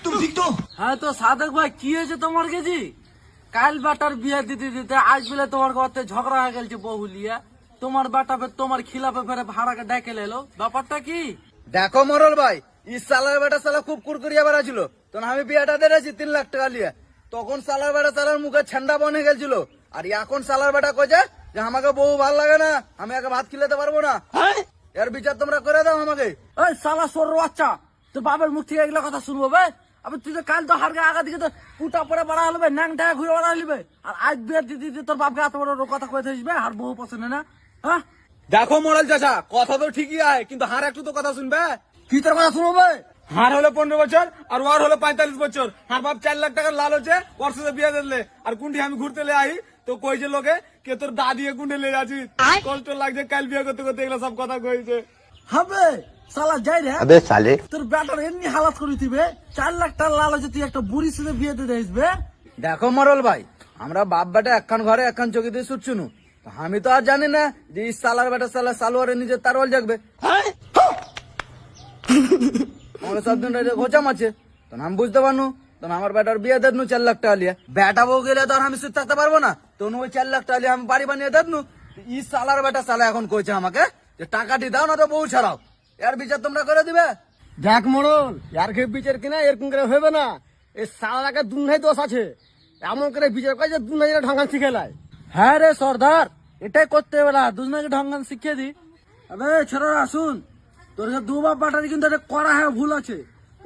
তুমি ঠিক তো? হ্যাঁ তো সাদেক ভাই কি হয়েছে তোমার কাছে? কাল বেটার বিয়ে দিতে দিতে আজ বেলা তোমার ঘরতে ঝগড়া হয়ে গেছে বহুলিয়া। তোমার বেটা তোমার খিলাফে ফেরে ভাড়াকে ডেকে এলো, ব্যাপারটা কি? দেখো মরল ভাই, সালার বেটা সালা খুব কুরকুরিয়া বেড়া ছিল, তখন আমি বিয়েটা দিয়েছি 3 লাখ টাকা নিয়ে। তখন সালার বেটা সালার মুখে ছেন্ডা বনে গেছিল। আর এখন সালার বেটা কইছে যে আমাকে বউ ভাল লাগে না, আমি আগে ভাত খিলাতে পারবো না। এর বিচার তোমরা করে দাও আমাকে। ওই সালা সর বাচ্চা, তোর বাবার মুখ থেকে এগুলো কথা শুনবো বে? আবে তুই তো কাল তো হারকে আগা দিকে তো পুটা পরে বাড়া হলবে, ন্যাংটা ঘুরে বাড়া হলিবে, আর আজ বিয়ে দিতে দিতে তোর বাপকে এত বড় কথা কয়ে থাকবে আর বহু পছন্দ না? হ্যাঁ দেখো মরল চাচা, কথা তো ঠিকই আয়, কিন্তু হার একটু তো কথা শুনবে। কি তোর কথা শুনবো বে? হার হলো 15 বছর আর ওর হলো 45 বছর। হার বাপ 4 লাখ টাকার লাল হচ্ছে, ওর সাথে বিয়ে দিলে। আর কুন্ডি আমি ঘুরতে লে আই তো কইছে লোকে কে তোর দাদি কুন্ডে লে যাচ্ছি, কষ্ট লাগছে কাল বিয়ে করতে করতে, এগুলো সব কথা কইছে। হবে সালা যাই রে। अबे साले তোর বেটার এমনি হালাত করে দিবে, 4 লাখ টাকা লাল হচ্ছে, তুই একটা বুড়ির সাথে বিয়ে দিতে আসবে? দেখো মরল ভাই, আমরা বাপ বেটা একখান ঘরে একখান চোখে দিয়ে শুচ্ছুনু, আমি তো আর জানি না যে সালার বেটা সালা সালোয়ারে নিজের তারওয়াল জাগবে। আমার সব দিন ঘোচাম আছে, তখন আমি বুঝতে পারনু, তখন আমার বেটার বিয়ে দেনু 4 লাখ টাকা লিয়ে। বেটা বউ গেলে তো আর আমি শুধু থাকতে পারবো না, তখন ওই 4 লাখ টাকা লিয়ে আমি বাড়ি বানিয়ে দেনু। সালার বেটা সালা এখন কইছে আমাকে যে টাকাটি দাও না তো বউ ছাড়াও। এর বিচার তোমরা করে দিবে? দেখ মরল, ইয়ার খেয়ে বিচার কিনা এরকম করে হবে না। এই সালাকে দুনাই দোষ আছে, এমন করে বিচার করে যে দুনাই ঢঙ্গান শিখে লাই। হ্যাঁ রে সর্দার, এটাই করতে হবে না, দুজনাকে ঢঙ্গান শিখিয়ে দি। আবে ছেড়া শুন, তোর দু বাপ বাটারি কিন্তু এটা করা হ্যাঁ ভুল আছে।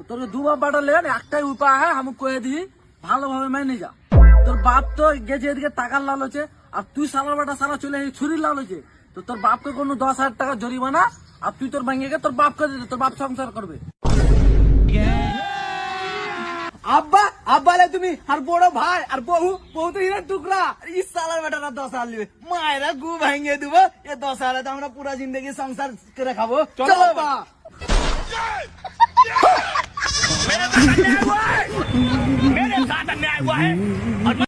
তোর দু বাপ বাটালে একটাই উপায় হ্যাঁ, আমি কয়ে দিই ভালোভাবে মেনে যা। তোর বাপ তো গেছে এদিকে টাকার লালচে, আর তুই সালার বাটা সালা চলে ছুরির লালচে। তো তোর বাপকে কোনো 10,000 টাকা জরিমানা, আর তুই তোর ভাঙিয়ে তোর বাপকে দিতে, তোর বাপ সংসার করবে। আব্বা আব্বালে তুমি আর বড় ভাই আর বহু বহু তো হিরের টুকরা, সালার বেটারা 10,000 লিবে, মায়েরা গু ভাঙিয়ে দিব। এ 10,000 তো আমরা পুরা জিন্দগি সংসার করে খাবো। চলো আব্বা। मेरे साथ अन्याय हुआ है और